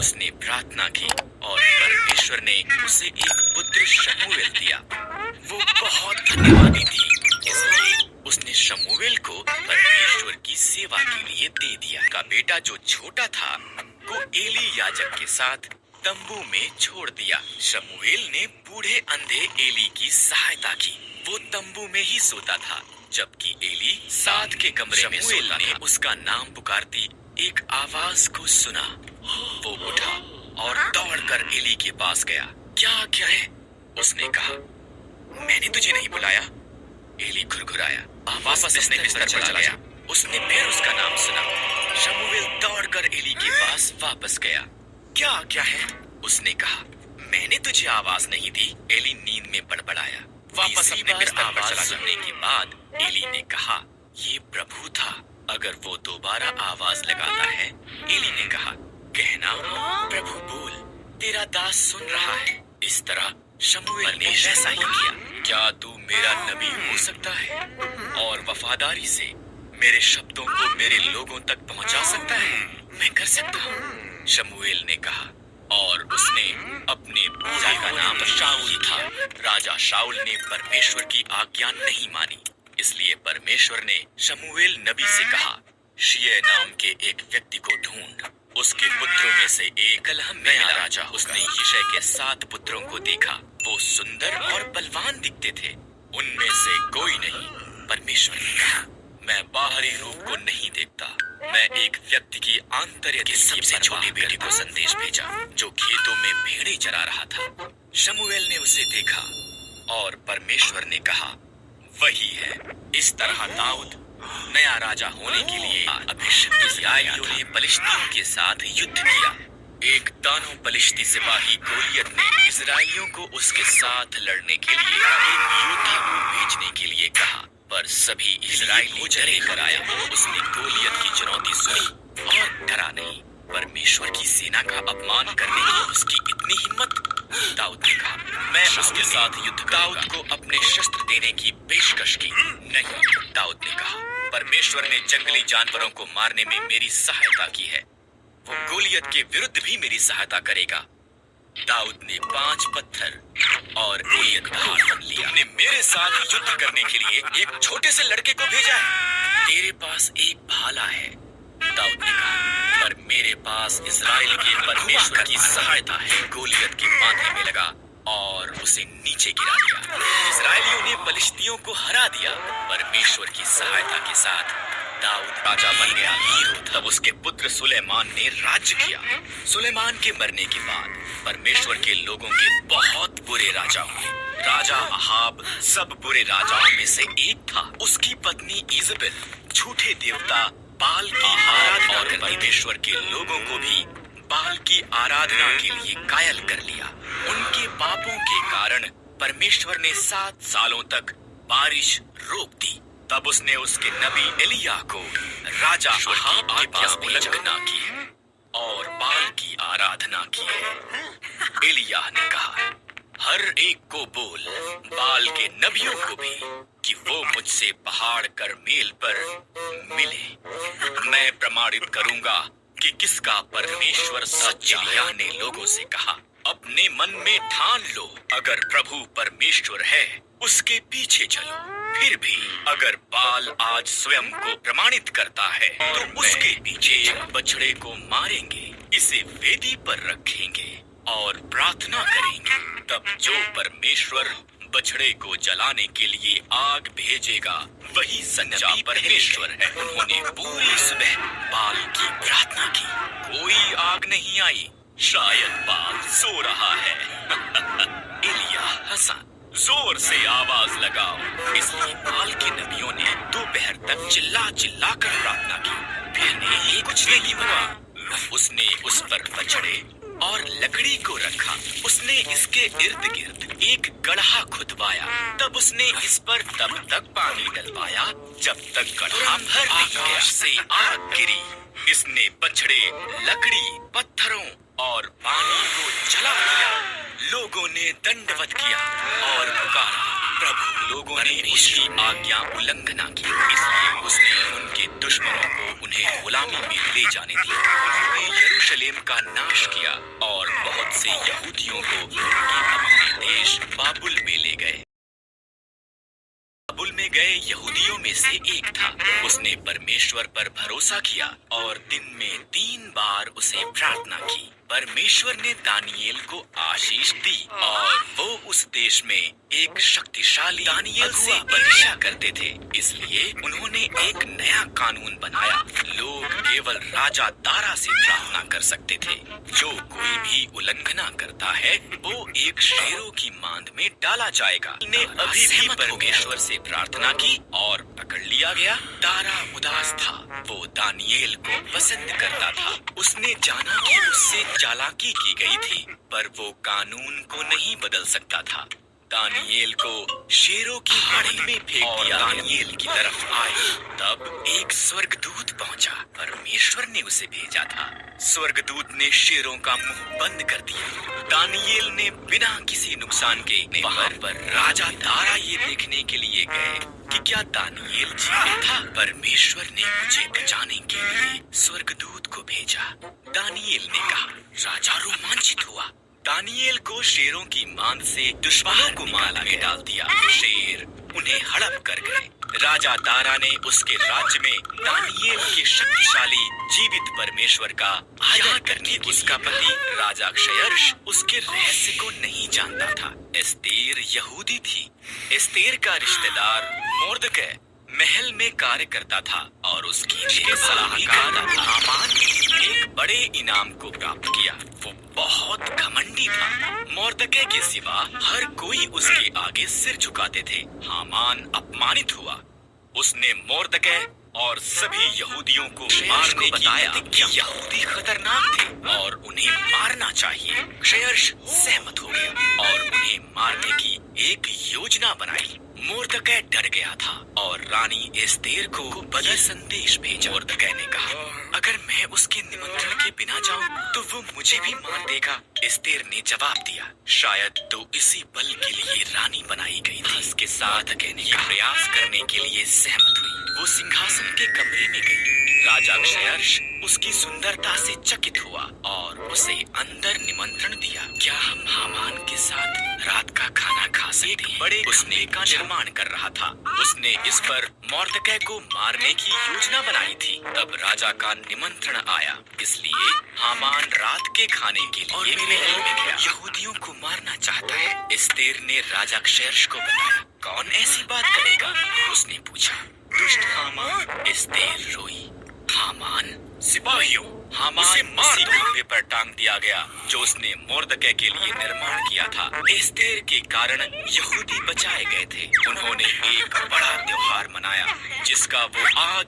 उसने प्रार्थना की और परमेश्वर ने उसे एक पुत्र शमूएल दिया। वो बहुत धन्यवादी थी, इसलिए उसने शमूएल को परमेश्वर की सेवा के लिए दे दिया। का बेटा जो छोटा था को एली याजक के साथ तंबू में छोड़ दिया। शमूएल ने बूढ़े अंधे एली की सहायता की। वो तंबू में ही सोता था, जबकि एली साथ के कमरे में सोता था। उसका नाम पुकारती एक आवाज को सुना। वो उठा और दौड़कर एली के पास गया। क्या है? उसने कहा। मैंने तुझे नहीं बुलाया। एली घुरघुराया। वापस अपने बिस्तर पर चला गया। उसने फिर उसका नाम सुना। शमूएल दौड़कर एली के पास वापस गया। क्या है? उसने कहा। मैंने तुझे आवाज नहीं दी। एली नींद में बड़बड़ाया। वापस अपने बिस्तर पर चला सुनने के बाद एली ने कहा, ये प्रभु था। अगर वो दोबारा आवाज लगाता है। एली ने कहा, कहना, प्रभु बोल, तेरा दास सुन रहा है। इस तरह शमूएल ने वैसा ही किया। क्या तू मेरा नबी हो सकता है और वफादारी से मेरे शब्दों को मेरे लोगों तक पहुंचा सकता है? मैं कर सकता हूँ, शमूएल ने कहा। और उसने अपने पूजा का नाम शाऊल था। राजा शाऊल ने परमेश्वर की आज्ञा नहीं मानी, इसलिए परमेश्वर ने शमूएल नबी से कहा, शिय नाम के एक व्यक्ति को ढूंढ। उसके पुत्रों में से एक कलह में नया राजा। उसने यिशै के 7 पुत्रों को देखा। वो सुंदर और बलवान दिखते थे। उनमें से कोई नहीं। परमेश्वर ने कहा, मैं बाहरी रूप को नहीं देखता। मैं एक व्यक्ति की आंतरिक के सबसे छोटे बेटे को संदेश भेजा, जो खेतों में भेड़ें चरा रहा था। शमूएल ने उसे देखा और परमेश्वर ने कहा, वही है। इस तरह दाऊद नया राजा होने के लिए अभिषिक्त। इस्राएलियों ने पलिश्तियों के साथ युद्ध किया। एक दानो पलिश्ती सिपाही गोलियत ने इस्राएलियों को उसके साथ लड़ने के लिए एक योद्धा को भेजने के लिए कहा, पर सभी इस्राएली डरे कर आया। उसने गोलियत की चुनौती सुनी और डरा नहीं। परमेश्वर की सेना का अपमान करने की उसकी इतनी हिम्मत। दाऊद ने कहा, मैं उसके साथ युद्ध करूंगा। दाऊद को अपने शस्त्र देने की पेशकश की। नहीं, दाऊद ने कहा, परमेश्वर ने जंगली जानवरों को मारने में मेरी सहायता की है। वो गोलियत के विरुद्ध भी मेरी सहायता करेगा। दाऊद ने 5 पत्थर और एक धार बन लिया। तुमने मेरे साथ युद्ध करने के लिए एक छोटे से लड़के को भेजा है। तेरे पास एक भाला है, दाऊद ने कहा, पर मेरे पास इस्राएल के परमेश्वर की सहायता है। गोलियत के माथे में लगा और उसे नीचे गिरा दिया। इस्राएलियों ने पलिश्तियों को हरा दिया। परमेश्वर की सहायता के साथ दाऊद राजा बन गया। तब उसके पुत्र सुलेमान ने राज्य किया। सुलेमान के मरने के बाद परमेश्वर के लोगों के बहुत बुरे राजा हुए। राजा अहाब सब बुरे राजाओं में से एक था। उसकी पत्नी इजबेल झूठे देवता बाल की आराधना और परमेश्वर के लोगों को भी बाल की आराधना के लिए कायल कर लिया। उनके पापों के कारण परमेश्वर ने 7 सालों तक बारिश रोक दी। तब उसने उसके नबी एलिया को राजा अहाब के पास उल्लंघना की है और बाल की आराधना की है। एलिया ने कहा, हर एक को बोल, बाल के नबियों को भी, कि वो मुझसे पहाड़ करमेल पर मिले। मैं प्रमाणित करूंगा कि किसका परमेश्वर सच्चा है। एलिया ने लोगों से कहा, अपने मन में ठान लो, अगर प्रभु परमेश्वर है उसके पीछे चलो। फिर भी अगर बाल आज स्वयं को प्रमाणित करता है तो उसके पीछे एक बछड़े को मारेंगे, इसे वेदी पर रखेंगे और प्रार्थना करेंगे। तब जो परमेश्वर बछड़े को जलाने के लिए आग भेजेगा वही सच्चा परमेश्वर है। उन्होंने पूरी सुबह बाल की प्रार्थना की, कोई आग नहीं आई। शायद बाल सो रहा है। एलिया हंसा, जोर से आवाज लगाओ। इसलिए बाल के नबियों ने दोपहर तक चिल्ला चिल्ला कर प्रार्थना की। फिर भी कुछ नहीं हुआ। उसने उस पर बछड़े और लकड़ी को रखा। उसने इसके इर्द गिर्द एक गड्ढा खुदवाया। तब उसने इस पर तब तक पानी डलवाया जब तक गड्ढा भर नहीं गया। से आग गिरी। इसने बछड़े, लकड़ी, पत्थरों और पानी को जला दिया। लोगों ने दंडवत किया और पुकारा, प्रभु लोगों ने उसकी आज्ञा उल्लंघना की, इसलिए उसने उनके दुश्मनों को उन्हें गुलामी में ले जाने दिया। उन्होंने यरूशलेम का नाश किया और बहुत से यहूदियों को उनके अपने देश बाबुल में ले गए। बाबुल में गए यहूदियों में से एक था। उसने परमेश्वर पर भरोसा किया और दिन में 3 बार उसे प्रार्थना की। परमेश्वर ने दानियेल को आशीष दी और वो उस देश में एक शक्तिशाली दानियेल से परीक्षा करते थे। इसलिए उन्होंने एक नया कानून बनाया। लोग केवल राजा दारा से प्रार्थना कर सकते थे। जो कोई भी उल्लंघना करता है वो एक शेरों की मांद में डाला जाएगा। ने अभी भी परमेश्वर से प्रार्थना की और पकड़ लिया गया। दारा उदास था। वो दानियेल को पसंद करता था। उसने जाना कि उससे चालाकी की गई थी, पर वो कानून को नहीं बदल सकता था। दानियेल को शेरों की आड़ में फेंक दिया। दानियेल की तरफ आए, तब एक स्वर्गदूत पहुंचा। परमेश्वर ने उसे भेजा था। स्वर्गदूत ने शेरों का मुंह बंद कर दिया। दानियेल ने बिना किसी नुकसान के वहां पर राजा दारा ये देखने के लिए गए कि क्या दानियेल जीवित था। परमेश्वर ने मुझे बचाने के लिए स्वर्गदूत को भेजा, दानियेल ने कहा। राजा रोमांचित हुआ। दानियेल को शेरों की मांद से दुश्मनों को मांद में डाल दिया। शेर उन्हें हड़प कर गए। राजा दारा ने उसके राज्य में दानियेल के शक्तिशाली जीवित परमेश्वर का आदर करने की उसका पति राजा क्षयर्ष उसके रहस्य को नहीं जानता था। एस्तेर यहूदी थी। एस्तेर का रिश्तेदार मोर्दकै महल में कार्य करता था और उसके सलाहकार हामान ने एक बड़े इनाम को प्राप्त किया। वो बहुत घमंडी था। मोर्दकै के सिवा हर कोई उसके आगे सिर झुकाते थे। हामान अपमानित हुआ। उसने मोर्दकै और सभी यहूदियों को मारने की बताया कि यहूदी खतरनाक थे और उन्हें मारना चाहिए। क्षयर्ष सहमत हो गया और उन्हें मारने की एक योजना बनाई। मोर्दकै डर गया था और रानी एस्तेर को बदल संदेश भेजा। मोर्दकै ने कहा, अगर मैं उसके निमंत्रण के बिना जाऊं तो वो मुझे भी मार देगा। एस्तेर ने जवाब दिया, शायद तो इसी पल के लिए रानी बनाई गई थी। इसके साथ कहने का प्रयास करने के लिए सहमत हुई। वो सिंहासन के कमरे में गई। राजा क्षयर्ष उसकी सुंदरता से चकित हुआ और उसे अंदर निमंत्रण दिया। क्या हम हामान के साथ रात का खाना खा सकते हैं? बड़े उसने का निर्माण कर रहा था। उसने इस पर मोर्दकै को मारने की योजना बनाई थी। तब राजा का निमंत्रण आया, इसलिए हामान रात के खाने के लिए महल में गया। यहूदियों को मारना चाहता है। एस्तेर ने राजा क्षयर्ष को बताया। कौन ऐसी बात करेगा? उसने पूछा। दुष्ट हामान। एस्तेर रोई। हामान सिपाहियों, हामान उसे मार खंभे पर टांग दिया गया जो उसने मोर्दकै के लिए निर्माण किया था। एस्तेर के कारण यहूदी बचाए गए थे। उन्होंने एक बड़ा त्योहार मनाया जिसका वो आज